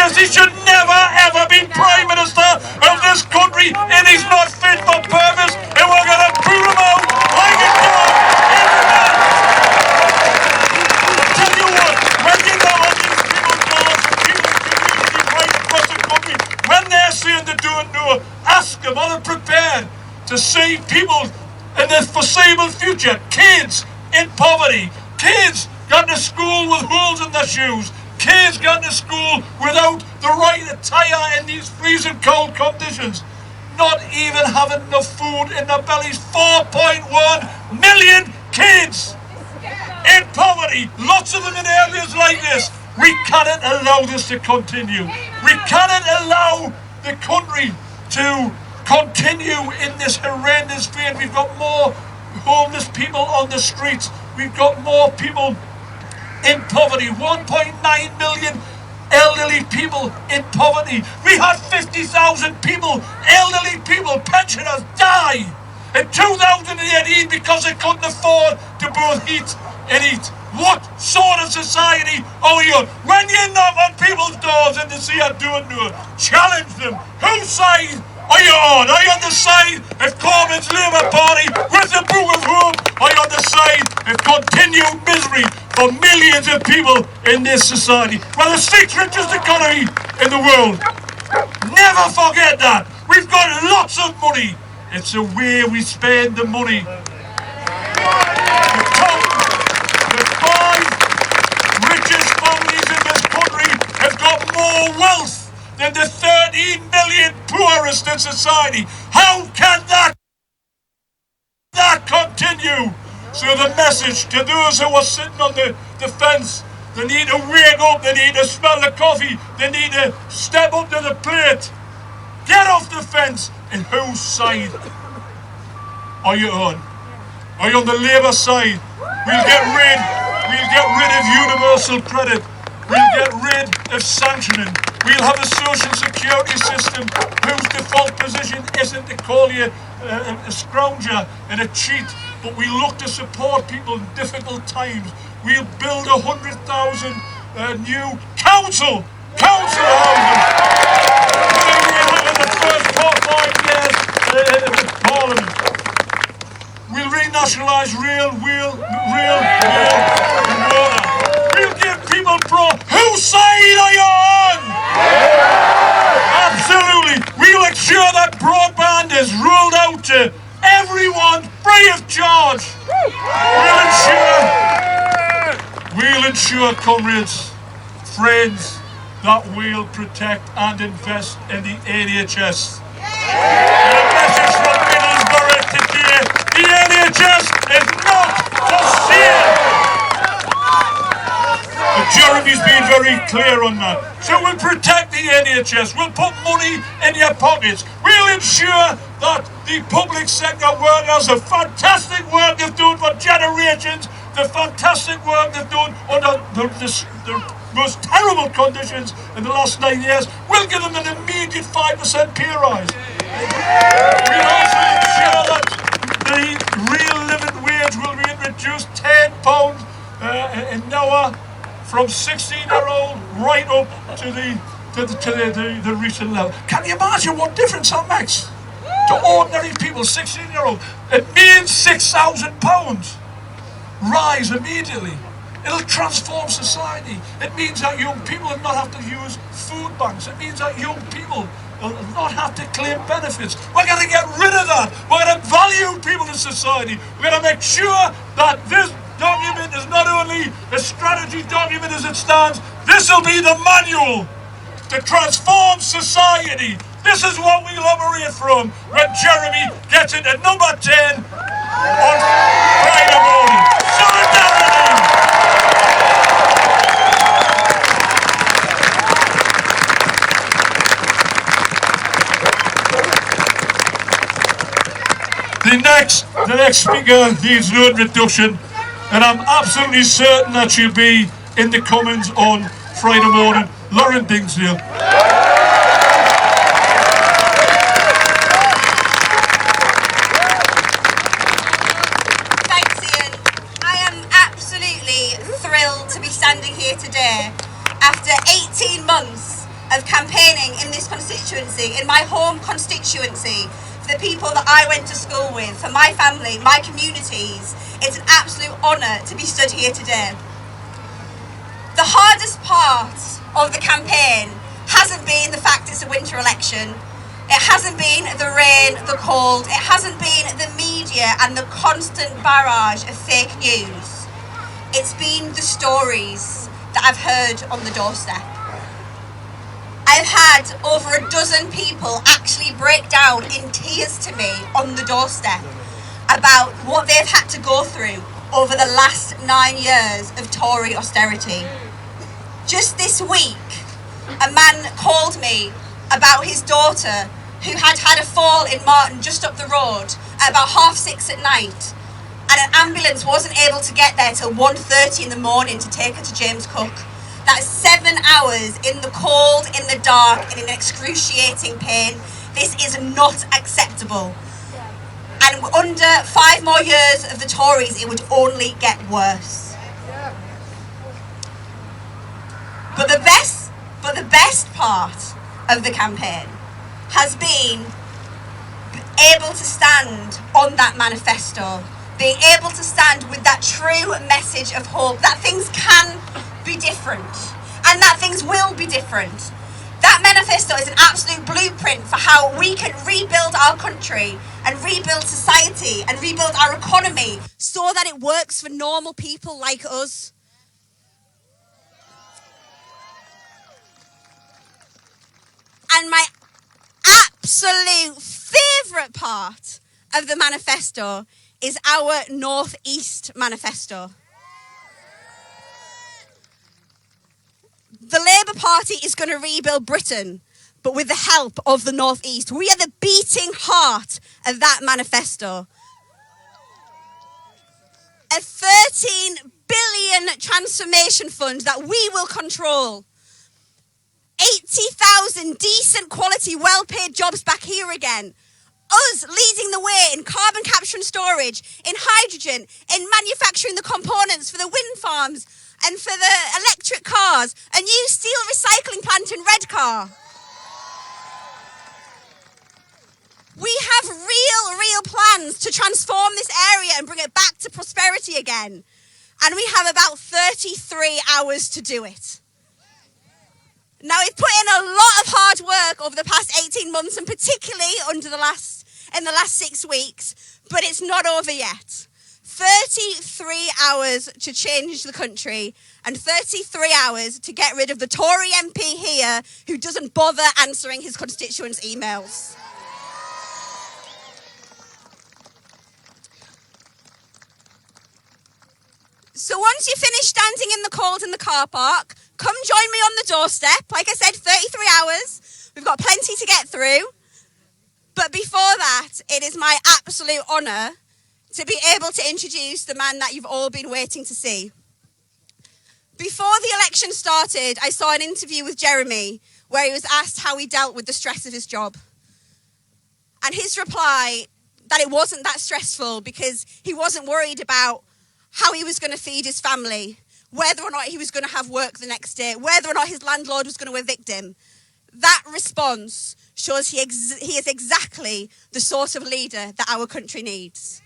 says he should never ever be Prime Minister of this country and he's not fit for purpose and we're going to boot him out like a dog every man. I tell you what, when you know all these people community right across the country, when they're saying they don't know, ask them, are they prepared to see people in the foreseeable future, kids in poverty, kids going to school with holes in their shoes, kids going to school without the right attire in these freezing cold conditions, not even having enough food in their bellies. 4.1 million kids in poverty, lots of them in areas like this. We cannot allow this to continue. We cannot allow the country to continue in this horrendous vein. We've got more homeless people on the streets. We've got more people in poverty. 1.9 million elderly people in poverty. We had 50,000 people, elderly people, pensioners, die in 2018 because they couldn't afford to both eat and eat. What sort of society are we on? When you knock on people's doors and they say I don't know, challenge them. Whose side are you on? Are you on the side of Corbyn's Labour Party with the Book of Hope? Are you on the side of continued misery for millions of people in this society? Well, the sixth richest economy in the world. Never forget that. We've got lots of money. It's the way we spend the money. The five richest families in this country have got more wealth than the 13 million poorest in society. How can that continue? So the message to those who are sitting on the fence, they need to wake up, they need to smell the coffee, they need to step up to the plate. Get off the fence. And whose side are you on? Are you on the Labour side? We'll get rid of universal credit. We'll get rid of sanctioning. We'll have a social security system whose default position isn't to call you a scrounger and a cheat, but we look to support people in difficult times. We'll build 100,000 new council houses. In the first 5 years with Parliament. We'll renationalise rail and water. We'll give people whose side are you on? Absolutely. We'll ensure that broadband is rolled out to everyone free of charge. We'll ensure, comrades, friends, that we'll protect and invest in the NHS. The message from Middlesborough today, the NHS is not for sale. But Jeremy's been very clear on that. So we'll protect the NHS, we'll put money in your pockets, we'll ensure that the public sector workers, the fantastic work they've done for generations, the fantastic work they've done under the most terrible conditions in the last 9 years, we'll give them an immediate 5% pay rise. We'll also ensure that the real living wage will be reduced £10 an hour from 16-year-old right up to the recent level. Can you imagine what difference that makes to ordinary people, 16-year-old? It means £6,000 rise immediately. It'll transform society. It means that young people will not have to use food banks. It means that young people will not have to claim benefits. We're going to get rid of that. We're going to value people in society. We're going to make sure that this document is not only a strategy document as it stands, this will be the manual to transform society. This is what we'll operate from when Jeremy gets into number 10 on Friday morning. Solidarity! The next speaker needs no introduction, and I'm absolutely certain that she'll be in the Commons on Friday morning. Lauren Dingsdale. Thanks, Ian. I am absolutely thrilled to be standing here today after 18 months of campaigning in this constituency, in my home constituency, for the people that I went to school with, for my family, my communities. It's an absolute honour to be stood here today. The hardest part of the campaign hasn't been the fact it's a winter election. It hasn't been the rain, the cold. It hasn't been the media and the constant barrage of fake news. It's been the stories that I've heard on the doorstep. I've had over a dozen people actually break down in tears to me on the doorstep about what they've had to go through over the last 9 years of Tory austerity. Just this week, a man called me about his daughter who had had a fall in Martin just up the road at about 6:30 at night, and an ambulance wasn't able to get there till 1:30 in the morning to take her to James Cook. That's 7 hours in the cold, in the dark, and in excruciating pain. This is not acceptable. And under 5 more years of the Tories, it would only get worse. But the best part of the campaign has been able to stand on that manifesto, being able to stand with that true message of hope that things can be different and that things will be different. That manifesto is an absolute blueprint for how we can rebuild our country and rebuild society and rebuild our economy so that it works for normal people like us. And my absolute favourite part of the manifesto is our North East manifesto. The Labour Party is going to rebuild Britain, but with the help of the North East. We are the beating heart of that manifesto. A 13 billion transformation fund that we will control. 80,000 decent quality, well-paid jobs back here again. Us leading the way in carbon capture and storage, in hydrogen, in manufacturing the components for the wind farms and for the electric cars, a new steel recycling plant in Redcar. We have real plans to transform this area and bring it back to prosperity again. And we have about 33 hours to do it. Now, we've put in a lot of hard work over the past 18 months, and particularly in the last 6 weeks, but it's not over yet. 33 hours to change the country and 33 hours to get rid of the Tory MP here who doesn't bother answering his constituents' emails. So once you finish standing in the cold in the car park, come join me on the doorstep. Like I said, 33 hours. We've got plenty to get through. But before that, it is my absolute honour to be able to introduce the man that you've all been waiting to see. Before the election started, I saw an interview with Jeremy where he was asked how he dealt with the stress of his job. And his reply, that it wasn't that stressful because he wasn't worried about how he was going to feed his family, whether or not he was going to have work the next day, whether or not his landlord was going to evict him. That response shows he is exactly the sort of leader that our country needs.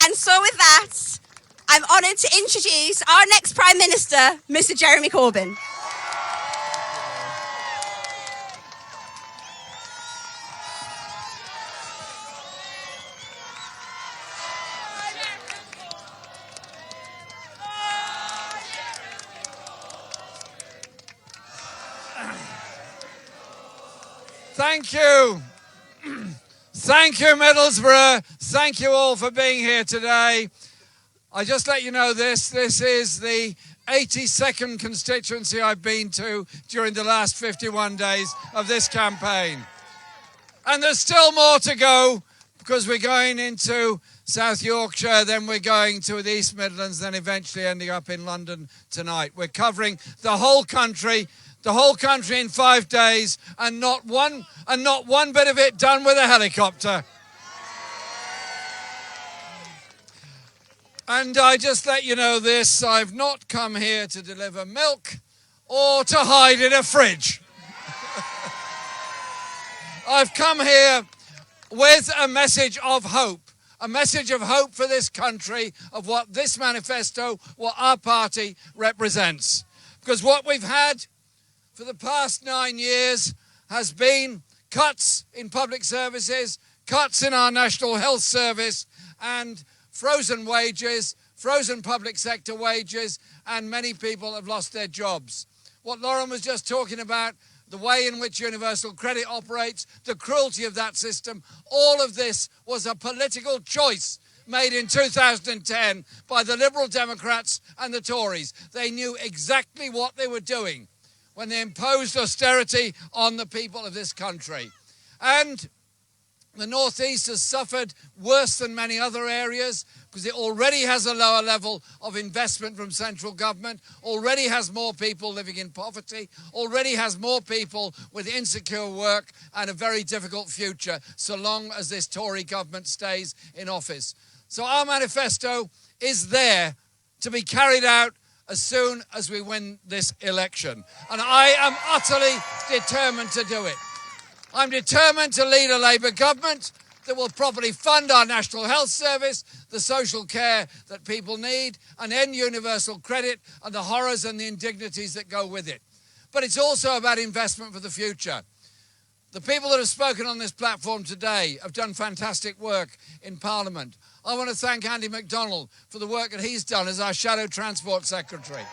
And so with that, I'm honoured to introduce our next Prime Minister, Mr. Jeremy Corbyn. Thank you. Thank you, Middlesborough. Thank you all for being here today. I just let you know this is the 82nd constituency I've been to during the last 51 days of this campaign. And there's still more to go because we're going into South Yorkshire, then we're going to the East Midlands, then eventually ending up in London tonight. We're covering the whole country in 5 days, and not one bit of it done with a helicopter. And I just let you know this, I've not come here to deliver milk or to hide in a fridge. I've come here with a message of hope for this country, of what this manifesto, what our party represents. Because what we've had for the past 9 years has been cuts in public services, cuts in our National Health Service, and frozen wages, frozen public sector wages, and many people have lost their jobs. What Lauren was just talking about, the way in which universal credit operates, the cruelty of that system, all of this was a political choice made in 2010 by the Liberal Democrats and the Tories. They knew exactly what they were doing when they imposed austerity on the people of this country. And the North East has suffered worse than many other areas because it already has a lower level of investment from central government, already has more people living in poverty, already has more people with insecure work and a very difficult future so long as this Tory government stays in office. So our manifesto is there to be carried out as soon as we win this election. And I am utterly determined to do it. I'm determined to lead a Labour government that will properly fund our National Health Service, the social care that people need, and end universal credit and the horrors and the indignities that go with it. But it's also about investment for the future. The people that have spoken on this platform today have done fantastic work in Parliament. I want to thank Andy MacDonald for the work that he's done as our Shadow Transport Secretary,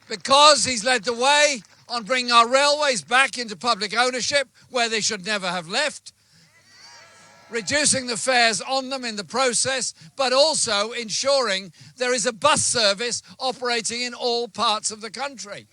because he's led the way on bringing our railways back into public ownership where they should never have left, reducing the fares on them in the process, but also ensuring there is a bus service operating in all parts of the country.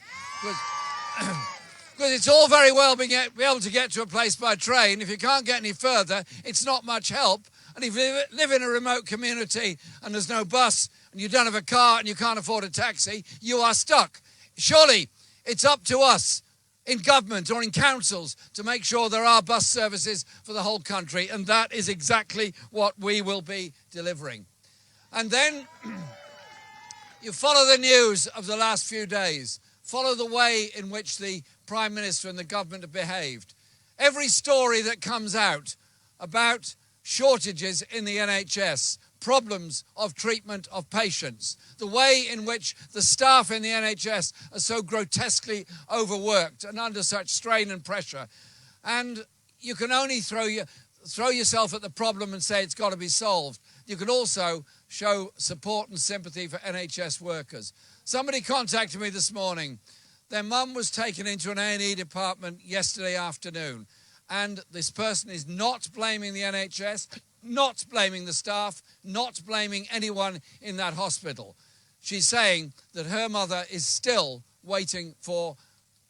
Because it's all very well being able to get to a place by train. If you can't get any further, it's not much help. And if you live in a remote community and there's no bus and you don't have a car and you can't afford a taxi, you are stuck. Surely it's up to us in government or in councils to make sure there are bus services for the whole country, and that is exactly what we will be delivering. And then you follow the news of the last few days, follow the way in which the Prime Minister and the government have behaved. Every story that comes out about shortages in the NHS, problems of treatment of patients, the way in which the staff in the NHS are so grotesquely overworked and under such strain and pressure. And you can only throw yourself at the problem and say it's got to be solved. You can also show support and sympathy for NHS workers. Somebody contacted me this morning. Their mum was taken into an A&E department yesterday afternoon, and this person is not blaming the NHS, not blaming the staff, not blaming anyone in that hospital. She's saying that her mother is still waiting for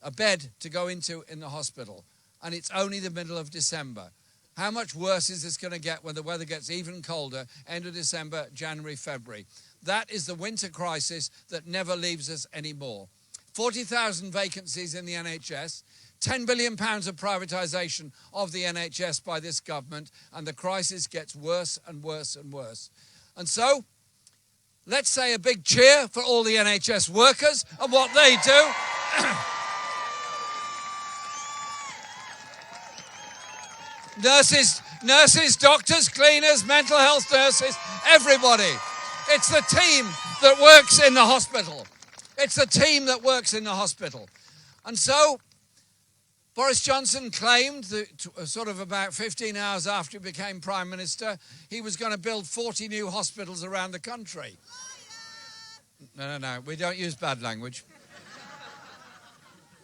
a bed to go into in the hospital, and it's only the middle of December. How much worse is this going to get when the weather gets even colder, end of December, January, February? That is the winter crisis that never leaves us anymore. 40,000 vacancies in the NHS, £10 billion of privatisation of the NHS by this government, and the crisis gets worse and worse and worse. And so, let's say a big cheer for all the NHS workers and what they do. Nurses, doctors, cleaners, mental health nurses, everybody. It's the team that works in the hospital. It's the team that works in the hospital. And so, Boris Johnson claimed that sort of about 15 hours after he became Prime Minister, he was going to build 40 new hospitals around the country. No, we don't use bad language.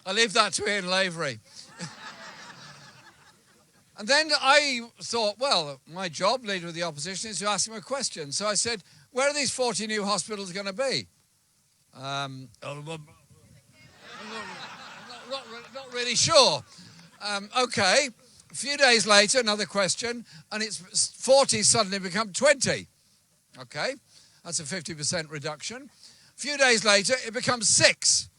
I leave that to Ian Lavery. And then I thought, well, my job, Leader of the Opposition, is to ask him a question. So I said, where are these 40 new hospitals going to be? Not really sure. Okay. A few days later, another question, and it's 40 suddenly become 20. Okay. That's a 50% reduction. A few days later, it becomes 6.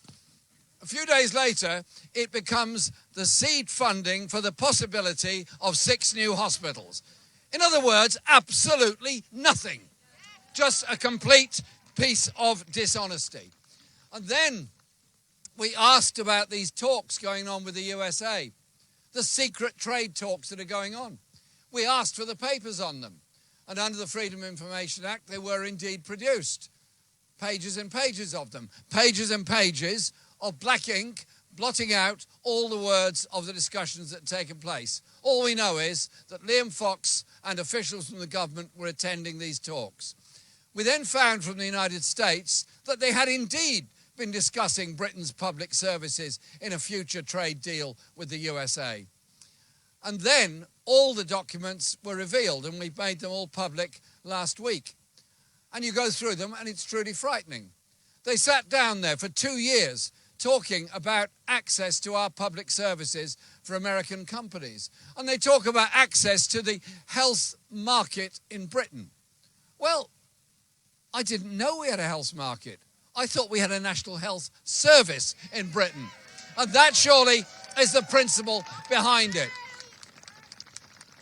A few days later, it becomes the seed funding for the possibility of 6 new hospitals. In other words, absolutely nothing. Just a complete piece of dishonesty. And then we asked about these talks going on with the USA, the secret trade talks that are going on. We asked for the papers on them. And under the Freedom of Information Act, they were indeed produced. Pages and pages of them. Pages and pages of black ink blotting out all the words of the discussions that had taken place. All we know is that Liam Fox and officials from the government were attending these talks. We then found from the United States that they had indeed been discussing Britain's public services in a future trade deal with the USA. And then all the documents were revealed, and we made them all public last week. And you go through them and it's truly frightening. They sat down there for 2 years talking about access to our public services for American companies. And they talk about access to the health market in Britain. Well, I didn't know we had a health market. I thought we had a National Health Service in Britain. And that surely is the principle behind it.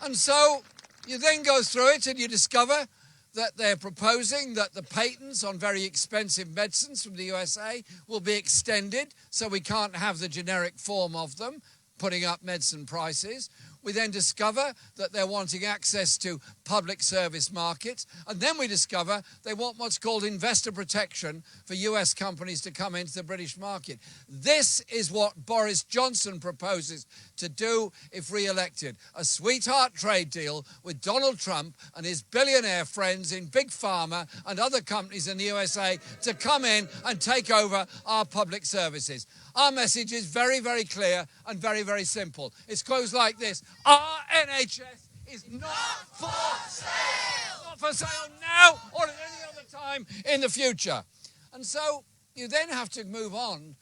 And so you then go through it and you discover that they're proposing that the patents on very expensive medicines from the USA will be extended so we can't have the generic form of them, putting up medicine prices. We then discover that they're wanting access to public service markets. And then we discover they want what's called investor protection for US companies to come into the British market. This is what Boris Johnson proposes to do if re-elected. A sweetheart trade deal with Donald Trump and his billionaire friends in Big Pharma and other companies in the USA to come in and take over our public services. Our message is very, very clear and very, very simple. It goes like this. Our NHS is not for sale. Not for sale now or at any other time in the future. And so you then have to move on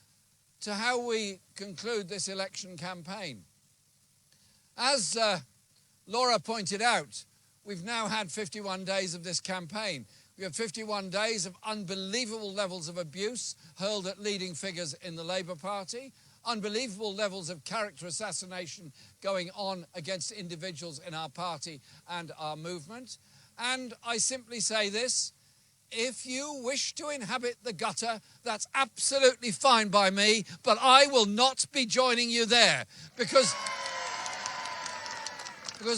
to how we conclude this election campaign. As Laura pointed out, we've now had 51 days of this campaign. We have 51 days of unbelievable levels of abuse hurled at leading figures in the Labour Party, unbelievable levels of character assassination going on against individuals in our party and our movement. And I simply say this, if you wish to inhabit the gutter, that's absolutely fine by me, but I will not be joining you there because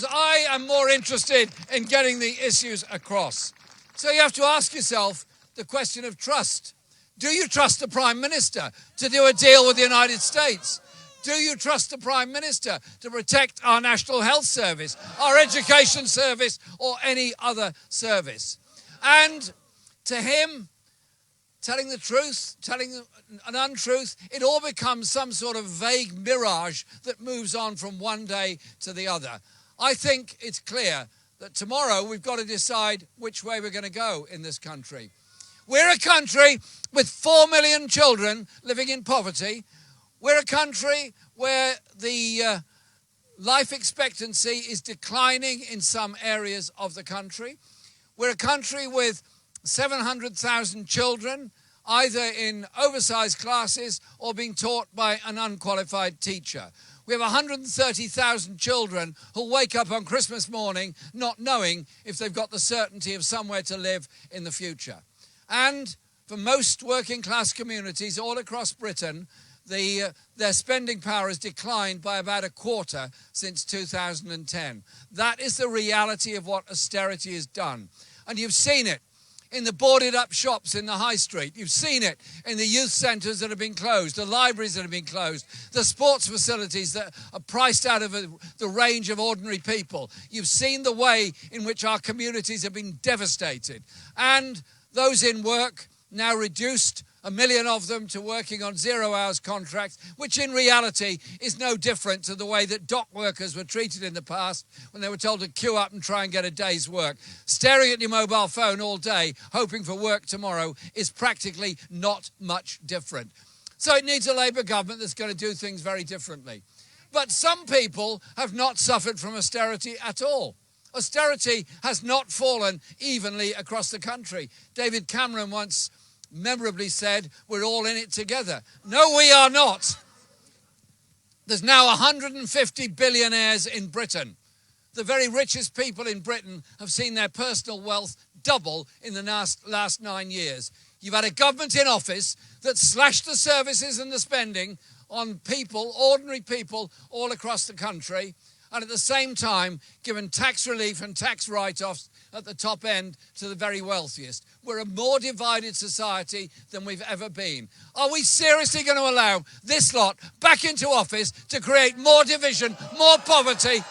I am more interested in getting the issues across. So you have to ask yourself the question of trust. Do you trust the Prime Minister to do a deal with the United States? Do you trust the Prime Minister to protect our National Health Service, our education service, or any other service? And to him, telling the truth, telling an untruth, it all becomes some sort of vague mirage that moves on from one day to the other. I think it's clear that tomorrow we've got to decide which way we're going to go in this country. We're a country with 4 million children living in poverty. We're a country where the life expectancy is declining in some areas of the country. We're a country with 700,000 children either in oversized classes or being taught by an unqualified teacher. We have 130,000 children who'll wake up on Christmas morning not knowing if they've got the certainty of somewhere to live in the future. And for most working class communities all across Britain, their spending power has declined by about a quarter since 2010. That is the reality of what austerity has done. And you've seen it in the boarded up shops in the high street. You've seen it in the youth centres that have been closed, the libraries that have been closed, the sports facilities that are priced out of the range of ordinary people. You've seen the way in which our communities have been devastated. And those in work now reduced, 1 million of them, to working on 0 hours contracts, which in reality is no different to the way that dock workers were treated in the past when they were told to queue up and try and get a day's work. Staring at your mobile phone all day, hoping for work tomorrow, is practically not much different. So it needs a Labour government that's going to do things very differently. But some people have not suffered from austerity at all. Austerity has not fallen evenly across the country. David Cameron once memorably said, we're all in it together. No, we are not. There's now 150 billionaires in Britain. The very richest people in Britain have seen their personal wealth double in the last 9 years. You've had a government in office that slashed the services and the spending on people, ordinary people, all across the country, and at the same time given tax relief and tax write-offs at the top end to the very wealthiest. We're a more divided society than we've ever been. Are we seriously going to allow this lot back into office to create more division, more poverty,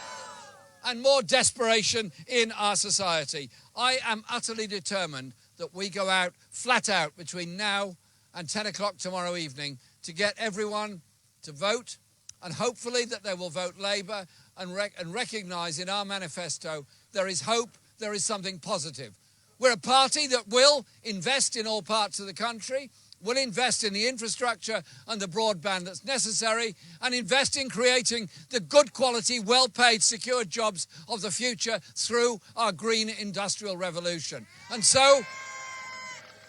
and more desperation in our society? I am utterly determined that we go out, flat out, between now and 10 o'clock tomorrow evening to get everyone to vote, and hopefully that they will vote Labour and recognise in our manifesto there is hope, there is something positive. We're a party that will invest in all parts of the country, will invest in the infrastructure and the broadband that's necessary, and invest in creating the good quality, well-paid, secure jobs of the future through our green industrial revolution. And so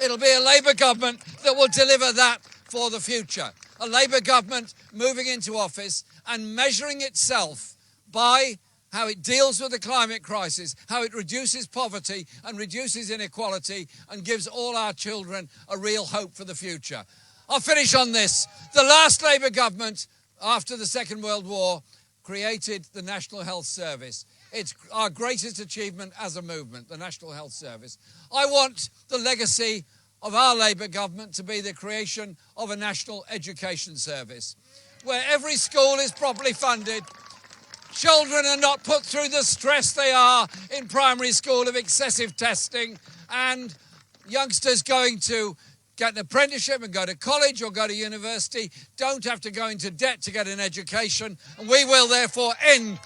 it'll be a Labour government that will deliver that for the future. A Labour government moving into office and measuring itself by how it deals with the climate crisis, how it reduces poverty and reduces inequality and gives all our children a real hope for the future. I'll finish on this. The last Labour government after the Second World War created the National Health Service. It's our greatest achievement as a movement, the National Health Service. I want the legacy of our Labour government to be the creation of a National Education Service, where every school is properly funded. Children are not put through the stress they are in primary school of excessive testing, and youngsters going to get an apprenticeship and go to college or go to university don't have to go into debt to get an education, and we will therefore end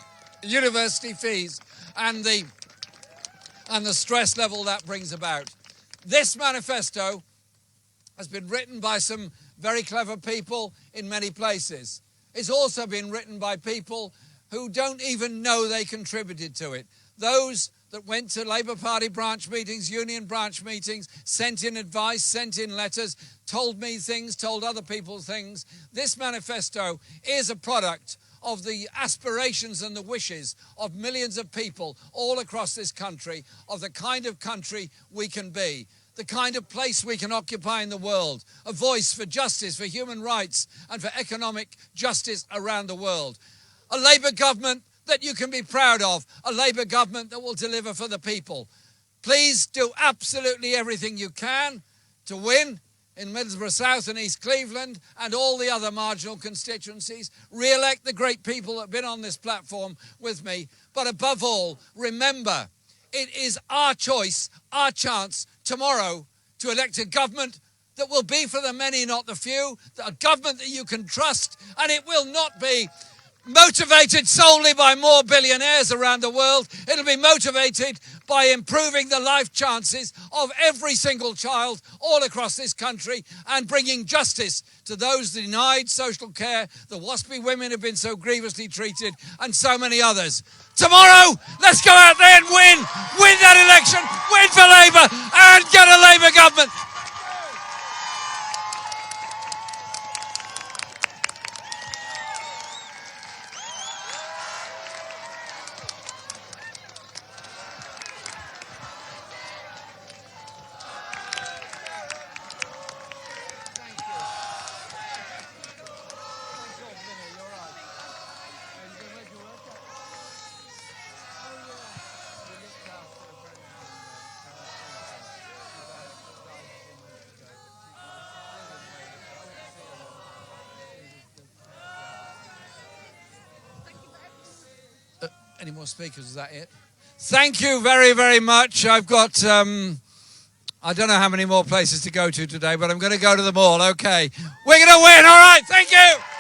university fees and the stress level that brings about. This manifesto has been written by some very clever people in many places. It's also been written by people who don't even know they contributed to it. Those that went to Labour Party branch meetings, union branch meetings, sent in advice, sent in letters, told me things, told other people things. This manifesto is a product of the aspirations and the wishes of millions of people all across this country, of the kind of country we can be, the kind of place we can occupy in the world, a voice for justice, for human rights and for economic justice around the world. A Labour government that you can be proud of, a Labour government that will deliver for the people. Please do absolutely everything you can to win in Middlesborough South and East Cleveland and all the other marginal constituencies. Re-elect the great people that have been on this platform with me. But above all, remember, it is our choice, our chance tomorrow to elect a government that will be for the many, not the few, a government that you can trust, and it will not be motivated solely by more billionaires around the world. It'll be motivated by improving the life chances of every single child all across this country and bringing justice to those denied social care, the waspy women who've been so grievously treated, and so many others. Tomorrow, let's go out there and win that election, win for Labour and get a Labour government. Any more speakers? Is that it? Thank you very, very much. I've got, I don't know how many more places to go to today, but I'm going to go to them all. Okay. We're going to win. All right. Thank you.